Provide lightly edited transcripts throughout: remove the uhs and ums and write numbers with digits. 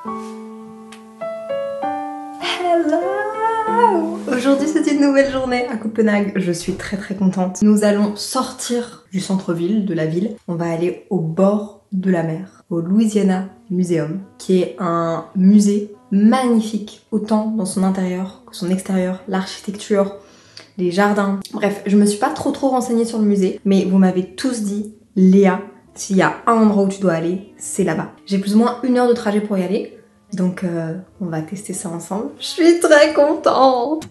Hello! Aujourd'hui c'est une nouvelle journée à Copenhague, je suis très contente. Nous allons sortir du centre-ville, de la ville. On va aller au bord de la mer, au Louisiana Museum, qui est un musée magnifique, autant dans son intérieur que son extérieur, l'architecture, les jardins. Bref, je me suis pas trop renseignée sur le musée, mais vous m'avez tous dit, Léa, s'il y a un endroit où tu dois aller, c'est là-bas. J'ai plus ou moins 1 heure de trajet pour y aller. Donc on va tester ça ensemble. Je suis très contente!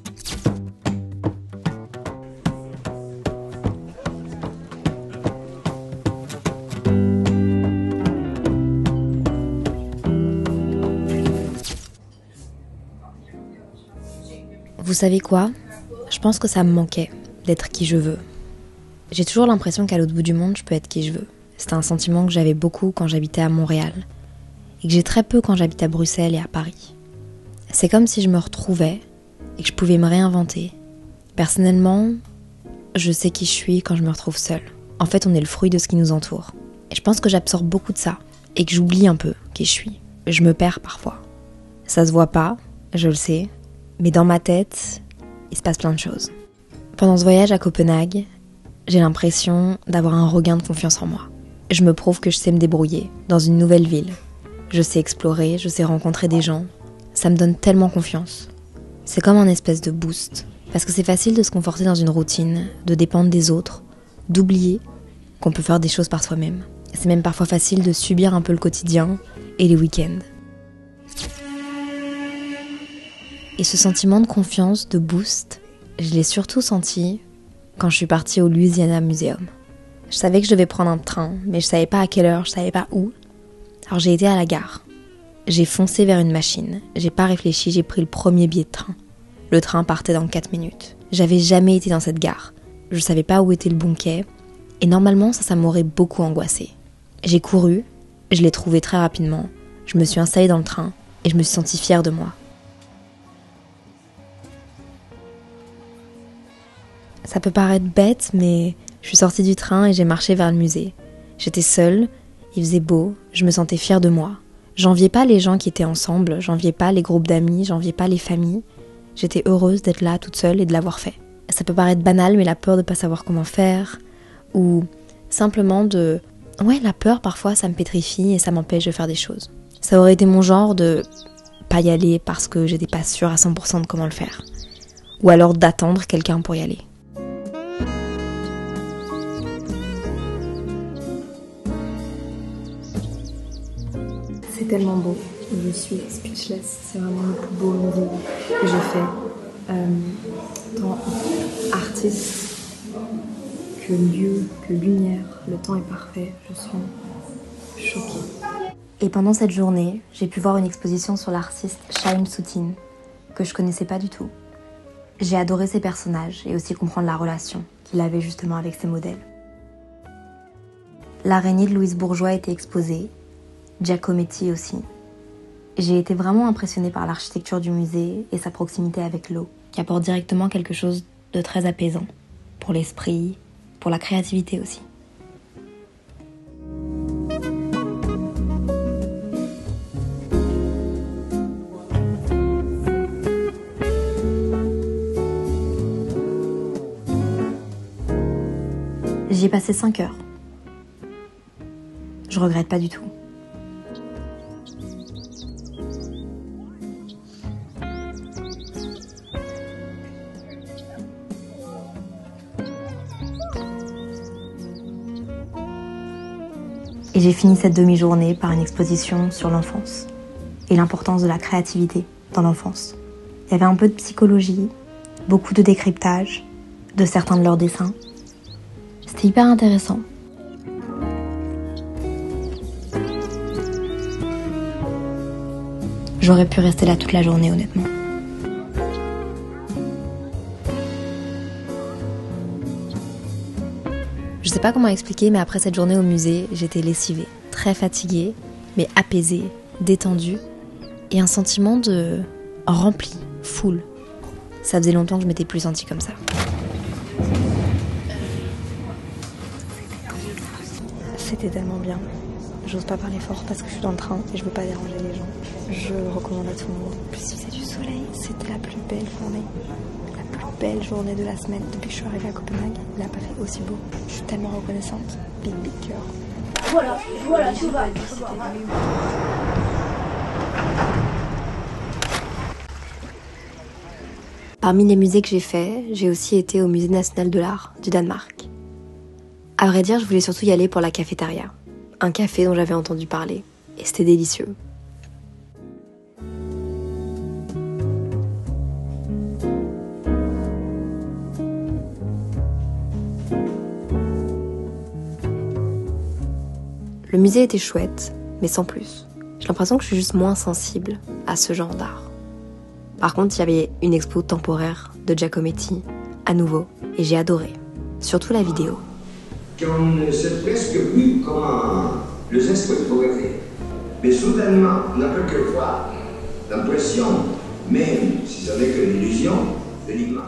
Vous savez quoi? Je pense que ça me manquait d'être qui je veux. J'ai toujours l'impression qu'à l'autre bout du monde, je peux être qui je veux. C'était un sentiment que j'avais beaucoup quand j'habitais à Montréal. Et que j'ai très peu quand j'habite à Bruxelles et à Paris. C'est comme si je me retrouvais et que je pouvais me réinventer. Personnellement, je sais qui je suis quand je me retrouve seule. En fait, on est le fruit de ce qui nous entoure. Et je pense que j'absorbe beaucoup de ça et que j'oublie un peu qui je suis. Je me perds parfois. Ça se voit pas, je le sais, mais dans ma tête, il se passe plein de choses. Pendant ce voyage à Copenhague, j'ai l'impression d'avoir un regain de confiance en moi. Je me prouve que je sais me débrouiller dans une nouvelle ville. Je sais explorer, je sais rencontrer des gens. Ça me donne tellement confiance. C'est comme un espèce de boost. Parce que c'est facile de se conforter dans une routine, de dépendre des autres, d'oublier qu'on peut faire des choses par soi-même. C'est même parfois facile de subir un peu le quotidien et les week-ends. Et ce sentiment de confiance, de boost, je l'ai surtout senti quand je suis partie au Louisiana Museum. Je savais que je devais prendre un train, mais je savais pas à quelle heure, je savais pas où. Alors j'ai été à la gare. J'ai foncé vers une machine. J'ai pas réfléchi, j'ai pris le premier billet de train. Le train partait dans 4 minutes. J'avais jamais été dans cette gare. Je savais pas où était le bon quai. Et normalement, ça m'aurait beaucoup angoissée. J'ai couru, je l'ai trouvé très rapidement. Je me suis installée dans le train et je me suis sentie fière de moi. Ça peut paraître bête, mais je suis sortie du train et j'ai marché vers le musée. J'étais seule, il faisait beau, je me sentais fière de moi. J'enviais pas les gens qui étaient ensemble, j'enviais pas les groupes d'amis, j'enviais pas les familles. J'étais heureuse d'être là toute seule et de l'avoir fait. Ça peut paraître banal, mais la peur de pas savoir comment faire, ou simplement de... Ouais, la peur parfois ça me pétrifie et ça m'empêche de faire des choses. Ça aurait été mon genre de pas y aller parce que j'étais pas sûre à 100% de comment le faire. Ou alors d'attendre quelqu'un pour y aller. C'est tellement beau, je suis speechless, c'est vraiment le plus beau musée que j'ai fait. Tant artiste que lieu, que lumière, le temps est parfait, je suis choquée. Et pendant cette journée, j'ai pu voir une exposition sur l'artiste Chaim Soutine, que je connaissais pas du tout. J'ai adoré ses personnages et aussi comprendre la relation qu'il avait justement avec ses modèles. L'araignée de Louise Bourgeois était exposée, Giacometti aussi. J'ai été vraiment impressionnée par l'architecture du musée et sa proximité avec l'eau, qui apporte directement quelque chose de très apaisant, pour l'esprit, pour la créativité aussi. J'y ai passé 5 heures. Je regrette pas du tout. Et j'ai fini cette demi-journée par une exposition sur l'enfance et l'importance de la créativité dans l'enfance. Il y avait un peu de psychologie, beaucoup de décryptage de certains de leurs dessins. C'était hyper intéressant. J'aurais pu rester là toute la journée, honnêtement. Je sais pas comment expliquer, mais après cette journée au musée, j'étais lessivée, très fatiguée, mais apaisée, détendue, et un sentiment de rempli, full. Ça faisait longtemps que je m'étais plus sentie comme ça. C'était tellement bien. j'ose pas parler fort parce que je suis dans le train et je veux pas déranger les gens. Je recommande à tout le monde. En plus, il faisait du soleil, c'était la plus belle journée. La plus belle journée de la semaine depuis que je suis arrivée à Copenhague. Il a pas fait aussi beau. Je suis tellement reconnaissante. Big cœur. Voilà, tu vas. Parmi les musées que j'ai fait, j'ai aussi été au Musée national de l'art du Danemark. À vrai dire, je voulais surtout y aller pour la cafétéria. Un café dont j'avais entendu parler. Et c'était délicieux. Le musée était chouette, mais sans plus. J'ai l'impression que je suis juste moins sensible à ce genre d'art. Par contre, il y avait une expo temporaire de Giacometti, à nouveau, et j'ai adoré. Surtout la vidéo. Qu'on ne sait presque plus comment le geste photographié. Mais soudainement, on n'a plus que voir l'impression, même si ce n'est que l'illusion, de l'image.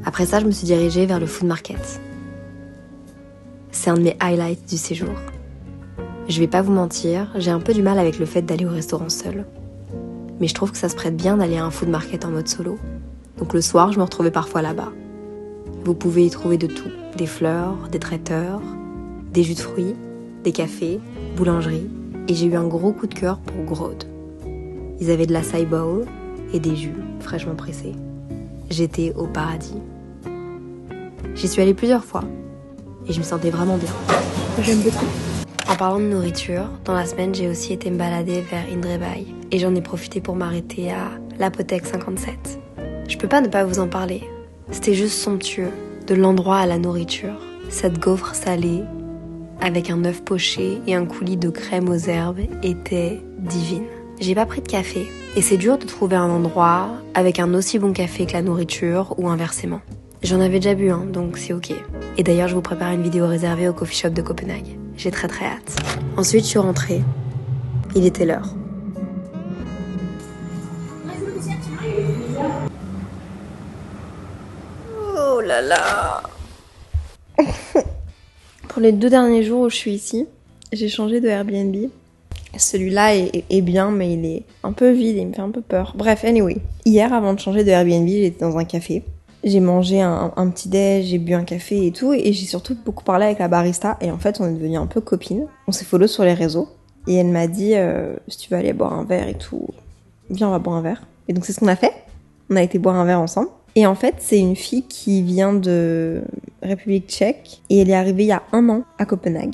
Après ça, je me suis dirigée vers le food market. C'est un de mes highlights du séjour. Je vais pas vous mentir, j'ai un peu du mal avec le fait d'aller au restaurant seul. Mais je trouve que ça se prête bien d'aller à un food market en mode solo. Donc le soir, je me retrouvais parfois là-bas. Vous pouvez y trouver de tout. Des fleurs, des traiteurs, des jus de fruits, des cafés, boulangeries. Et j'ai eu un gros coup de cœur pour Grode. Ils avaient de l'acai bowl et des jus fraîchement pressés. J'étais au paradis. J'y suis allée plusieurs fois. Et je me sentais vraiment bien. J'aime beaucoup. En parlant de nourriture, dans la semaine, j'ai aussi été me balader vers Indrebai. Et j'en ai profité pour m'arrêter à l'Apothèque 57. Je peux pas ne pas vous en parler. C'était juste somptueux. De l'endroit à la nourriture. Cette gaufre salée, avec un œuf poché et un coulis de crème aux herbes, était divine. J'ai pas pris de café. Et c'est dur de trouver un endroit avec un aussi bon café que la nourriture ou inversement. J'en avais déjà bu un, donc c'est ok. Et d'ailleurs, je vous prépare une vidéo réservée au coffee shop de Copenhague. J'ai très hâte. Ensuite, je suis rentrée. Il était l'heure. Oh là là. Pour les 2 derniers jours où je suis ici, j'ai changé de Airbnb. Celui-là est bien, mais il est un peu vide et il me fait un peu peur. Bref, anyway. Hier, avant de changer de Airbnb, j'étais dans un café. J'ai mangé un petit déj, j'ai bu un café et tout, et j'ai surtout beaucoup parlé avec la barista, et en fait on est devenus un peu copines. On s'est follow sur les réseaux, et elle m'a dit si tu veux aller boire un verre et tout, viens on va boire un verre. Et donc c'est ce qu'on a fait, on a été boire un verre ensemble. Et en fait c'est une fille qui vient de République tchèque, et elle est arrivée il y a 1 an à Copenhague.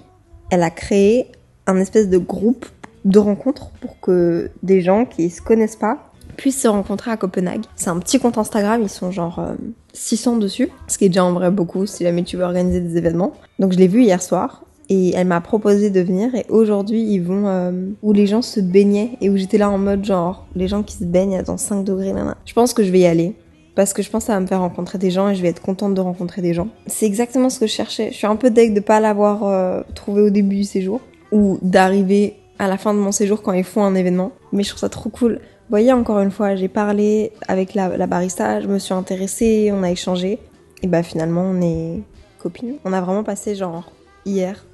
Elle a créé un espèce de groupe de rencontres pour que des gens qui se connaissent pas puissent se rencontrer à Copenhague. C'est un petit compte Instagram, ils sont genre 600 dessus, ce qui est déjà en vrai beaucoup si jamais tu veux organiser des événements. Donc je l'ai vue hier soir et elle m'a proposé de venir, et aujourd'hui ils vont où les gens se baignaient et où j'étais là en mode genre les gens qui se baignent dans 5 degrés. Je pense que je vais y aller parce que je pense que ça va me faire rencontrer des gens et je vais être contente de rencontrer des gens. C'est exactement ce que je cherchais. Je suis un peu deg de pas l'avoir trouvé au début du séjour ou d'arriver à la fin de mon séjour quand ils font un événement, mais je trouve ça trop cool. Vous voyez, encore une fois, j'ai parlé avec la barista, je me suis intéressée, on a échangé. Et bah finalement, on est copines. On a vraiment passé genre hier,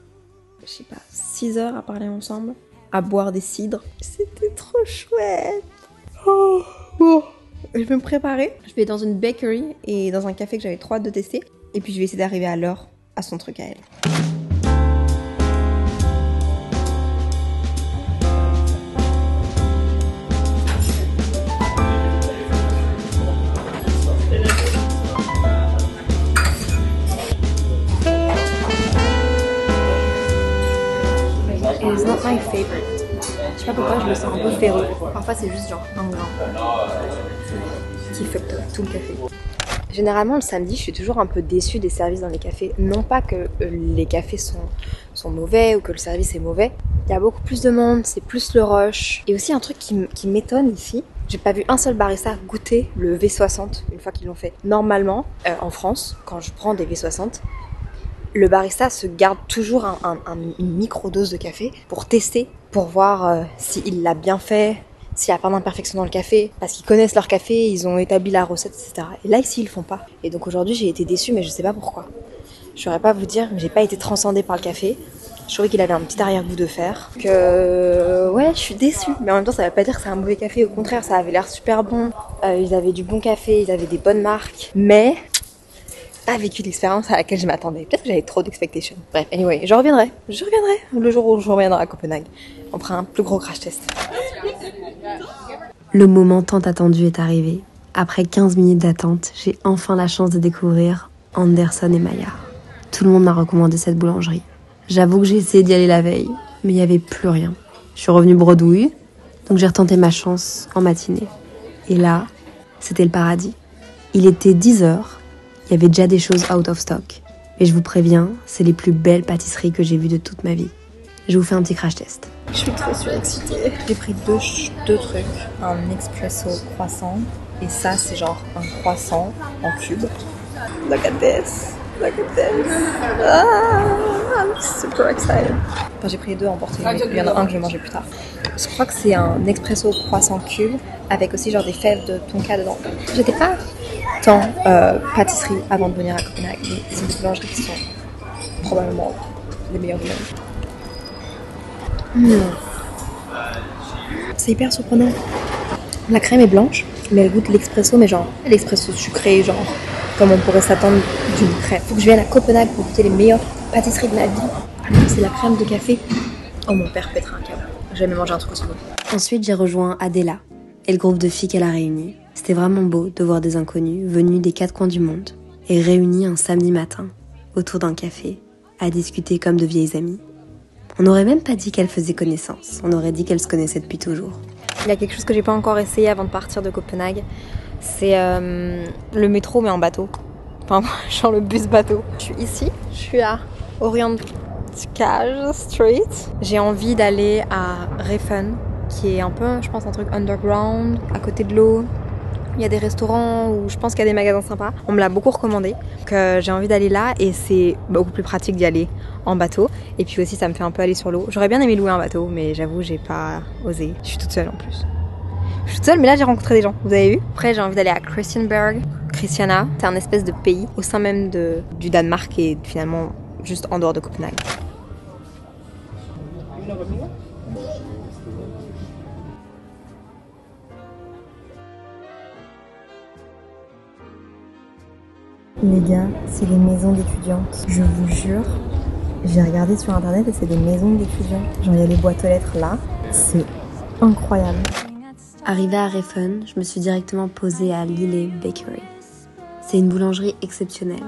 je sais pas, 6 heures à parler ensemble, à boire des cidres. C'était trop chouette. Oh. Je vais me préparer. Je vais dans une bakery et dans un café que j'avais trop hâte de tester. Et puis je vais essayer d'arriver à l'heure à son truc à elle. It's not my favorite. Je sais pas pourquoi, je le sens un peu ferreux. Parfois c'est juste genre un grain qui fuck tout le café. Généralement le samedi, je suis toujours un peu déçue des services dans les cafés. Non pas que les cafés sont mauvais ou que le service est mauvais. Il y a beaucoup plus de monde, c'est plus le rush. Et aussi un truc qui m'étonne ici, j'ai pas vu un seul barista goûter le V60 une fois qu'ils l'ont fait. Normalement, en France, quand je prends des V60, le barista se garde toujours une micro-dose de café pour tester, pour voir s'il l'a bien fait, s'il n'y a pas d'imperfection dans le café, parce qu'ils connaissent leur café, ils ont établi la recette, etc. Et là, ici, ils le font pas. Et donc aujourd'hui, j'ai été déçue, mais je sais pas pourquoi. Je saurais pas vous dire, mais j'ai pas été transcendée par le café. Je trouvais qu'il avait un petit arrière-goût de fer. Ouais, je suis déçue. Mais en même temps, ça veut pas dire que c'est un mauvais café. Au contraire, ça avait l'air super bon. Ils avaient du bon café, ils avaient des bonnes marques. Mais pas vécu l'expérience à laquelle je m'attendais. Peut-être que j'avais trop d'expectations. Bref, anyway, je reviendrai le jour où je reviendrai à Copenhague. On fera un plus gros crash test. Le moment tant attendu est arrivé. Après 15 minutes d'attente, j'ai enfin la chance de découvrir Anderson et Maillard. Tout le monde m'a recommandé cette boulangerie. J'avoue que j'ai essayé d'y aller la veille, mais il n'y avait plus rien. Je suis revenue bredouille, donc j'ai retenté ma chance en matinée. Et là, c'était le paradis. Il était 10h, il y avait déjà des choses out of stock. Mais je vous préviens, c'est les plus belles pâtisseries que j'ai vues de toute ma vie. Je vous fais un petit crash test. Je suis trop surexcitée. J'ai pris deux trucs. Un expresso croissant. Et ça, c'est genre un croissant en cube. Look at this. Look at this. I'm super excited. Enfin, j'ai pris les deux en portée. Il y en a un que je vais manger plus tard. Je crois que c'est un expresso croissant cube avec aussi genre des fèves de tonka dedans. J'étais pas tant pâtisserie avant de venir à Copenhague. Mais c'est des boulangeries qui sont probablement les meilleures du monde. C'est hyper surprenant. La crème est blanche, mais elle goûte l'expresso, mais genre l'expresso sucré, genre comme on pourrait s'attendre d'une crème. Faut que je vienne à Copenhague pour goûter les meilleures pâtisseries de ma vie. Alors c'est la crème de café. Oh, mon père pètera un câble. J'ai jamais mangé un truc aussi bon. Ensuite, j'ai rejoint Adela et le groupe de filles qu'elle a réuni. C'était vraiment beau de voir des inconnus venus des 4 coins du monde et réunis un samedi matin autour d'un café à discuter comme de vieilles amies. On n'aurait même pas dit qu'elles faisaient connaissance, on aurait dit qu'elles se connaissaient depuis toujours. Il y a quelque chose que j'ai pas encore essayé avant de partir de Copenhague, c'est le métro mais en bateau. Enfin, genre le bus bateau. Je suis ici, je suis à Orientkaj Street. J'ai envie d'aller à Refn, qui est un peu, je pense, un truc underground, à côté de l'eau. Il y a des restaurants où je pense qu'il y a des magasins sympas. On me l'a beaucoup recommandé, que j'ai envie d'aller là et c'est beaucoup plus pratique d'y aller en bateau. Et puis aussi ça me fait un peu aller sur l'eau. J'aurais bien aimé louer un bateau, mais j'avoue j'ai pas osé. Je suis toute seule en plus. Je suis toute seule, mais là j'ai rencontré des gens, vous avez vu. Après j'ai envie d'aller à Christiansborg. Christiania, c'est un espèce de pays au sein même du Danemark et finalement juste en dehors de Copenhague. Les gars, c'est des maisons d'étudiantes. Je vous jure, j'ai regardé sur internet et c'est des maisons d'étudiants. Genre il y a les boîtes aux lettres là, c'est incroyable. Arrivée à Refn, je me suis directement posée à Lille Bakery. C'est une boulangerie exceptionnelle,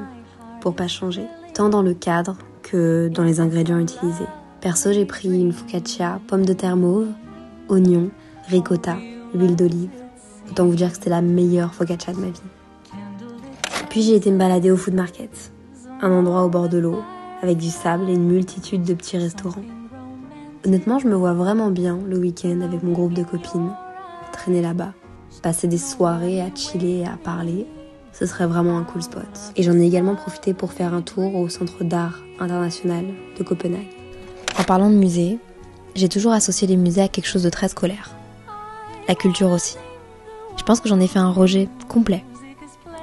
pour pas changer, tant dans le cadre que dans les ingrédients utilisés. Perso, j'ai pris une focaccia, pommes de terre mauve, oignons, ricotta, huile d'olive. Autant vous dire que c'était la meilleure focaccia de ma vie. Puis j'ai été me balader au food market, un endroit au bord de l'eau, avec du sable et une multitude de petits restaurants. Honnêtement, je me vois vraiment bien le week-end avec mon groupe de copines, traîner là-bas, passer des soirées à chiller et à parler. Ce serait vraiment un cool spot. Et j'en ai également profité pour faire un tour au Centre d'art international de Copenhague. En parlant de musée, j'ai toujours associé les musées à quelque chose de très scolaire. La culture aussi. Je pense que j'en ai fait un rejet complet.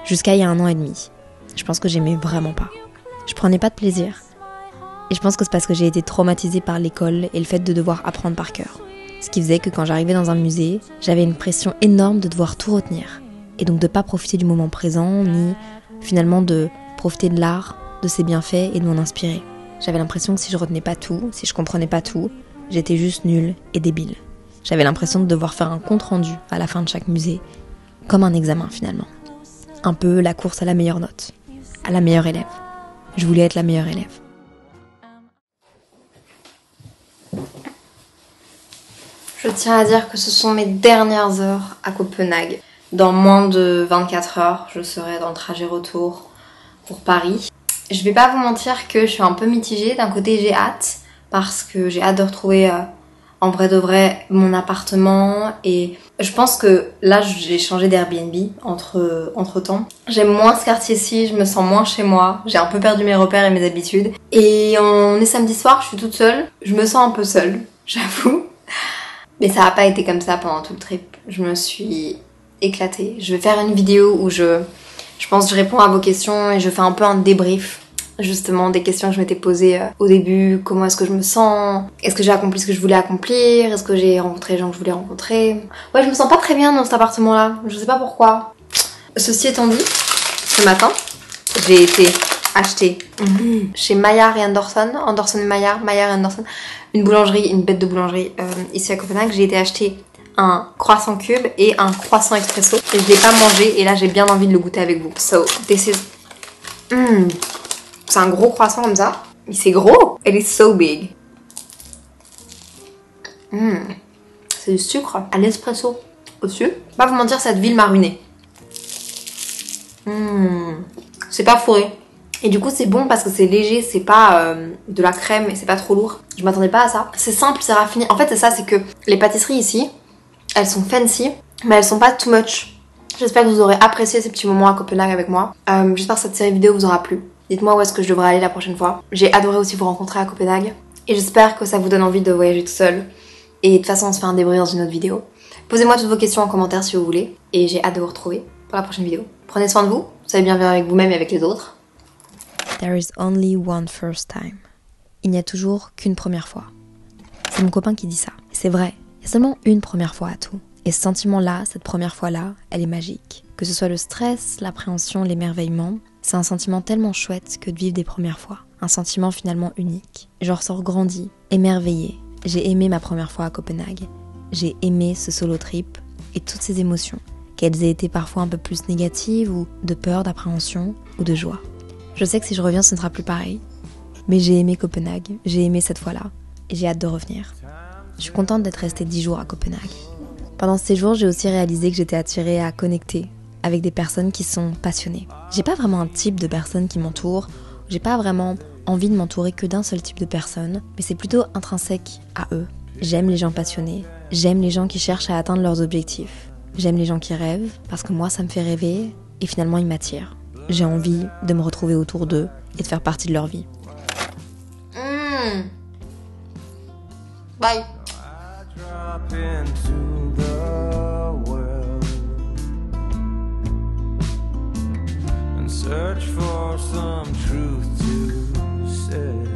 Jusqu'à il y a 1 an et demi. Je pense que j'aimais vraiment pas. Je prenais pas de plaisir. Et je pense que c'est parce que j'ai été traumatisée par l'école et le fait de devoir apprendre par cœur. Ce qui faisait que quand j'arrivais dans un musée, j'avais une pression énorme de devoir tout retenir. Et donc de pas profiter du moment présent, ni finalement de profiter de l'art, de ses bienfaits et de m'en inspirer. J'avais l'impression que si je retenais pas tout, si je comprenais pas tout, j'étais juste nulle et débile. J'avais l'impression de devoir faire un compte-rendu à la fin de chaque musée, comme un examen finalement. Un peu la course à la meilleure note, à la meilleure élève. Je voulais être la meilleure élève. Je tiens à dire que ce sont mes dernières heures à Copenhague. Dans moins de 24 heures, je serai dans le trajet retour pour Paris. Je vais pas vous mentir que je suis un peu mitigée. D'un côté, j'ai hâte, parce que j'ai hâte de retrouver en vrai de vrai mon appartement. Et je pense que là, j'ai changé d'Airbnb entre temps. J'aime moins ce quartier-ci, je me sens moins chez moi. J'ai un peu perdu mes repères et mes habitudes. Et on est samedi soir, je suis toute seule. Je me sens un peu seule, j'avoue. Mais ça n'a pas été comme ça pendant tout le trip. Je me suis éclatée. Je vais faire une vidéo où je pense que je réponds à vos questions et je fais un peu un débrief. Justement, des questions que je m'étais posées au début. Comment est-ce que je me sens? Est-ce que j'ai accompli ce que je voulais accomplir? Est-ce que j'ai rencontré les gens que je voulais rencontrer? Ouais, je me sens pas très bien dans cet appartement-là. Je sais pas pourquoi. Ceci étant dit, ce matin, j'ai été acheter chez Maillard et Anderson, Anderson et Maillard et Anderson, une boulangerie, une bête de boulangerie ici à Copenhague. J'ai été acheter un croissant cube et un croissant expresso et je l'ai pas mangé et là j'ai bien envie de le goûter avec vous. So, this is... C'est un gros croissant comme ça, mais c'est gros. It is so big. C'est du sucre à l'espresso au-dessus. Pas vous mentir, cette ville m'a ruiné. C'est pas fourré. Et du coup c'est bon parce que c'est léger, c'est pas de la crème et c'est pas trop lourd. Je m'attendais pas à ça. C'est simple, c'est raffiné. En fait c'est ça, c'est que les pâtisseries ici, elles sont fancy, mais elles sont pas too much. J'espère que vous aurez apprécié ces petits moments à Copenhague avec moi. J'espère que cette série vidéo vous aura plu. Dites-moi où est-ce que je devrais aller la prochaine fois. J'ai adoré aussi vous rencontrer à Copenhague. Et j'espère que ça vous donne envie de voyager tout seul. Et de toute façon on se fait un débrief dans une autre vidéo. Posez-moi toutes vos questions en commentaire si vous voulez. Et j'ai hâte de vous retrouver pour la prochaine vidéo. Prenez soin de vous, soyez bien avec vous-même et avec les autres. There is only one first time. Il n'y a toujours qu'une première fois. C'est mon copain qui dit ça. C'est vrai, il y a seulement une première fois à tout. Et ce sentiment-là, cette première fois-là, elle est magique. Que ce soit le stress, l'appréhension, l'émerveillement, c'est un sentiment tellement chouette que de vivre des premières fois. Un sentiment finalement unique. Je ressors grandi, émerveillée. J'ai aimé ma première fois à Copenhague. J'ai aimé ce solo trip et toutes ces émotions. Qu'elles aient été parfois un peu plus négatives ou de peur, d'appréhension ou de joie. Je sais que si je reviens, ce ne sera plus pareil. Mais j'ai aimé Copenhague, j'ai aimé cette fois-là et j'ai hâte de revenir. Je suis contente d'être restée 10 jours à Copenhague. Pendant ces jours, j'ai aussi réalisé que j'étais attirée à connecter avec des personnes qui sont passionnées. J'ai pas vraiment un type de personne qui m'entoure, j'ai pas vraiment envie de m'entourer que d'un seul type de personne, mais c'est plutôt intrinsèque à eux. J'aime les gens passionnés, j'aime les gens qui cherchent à atteindre leurs objectifs. J'aime les gens qui rêvent, parce que moi ça me fait rêver, et finalement ils m'attirent. J'ai envie de me retrouver autour d'eux et de faire partie de leur vie. Bye. Search for some truth to say.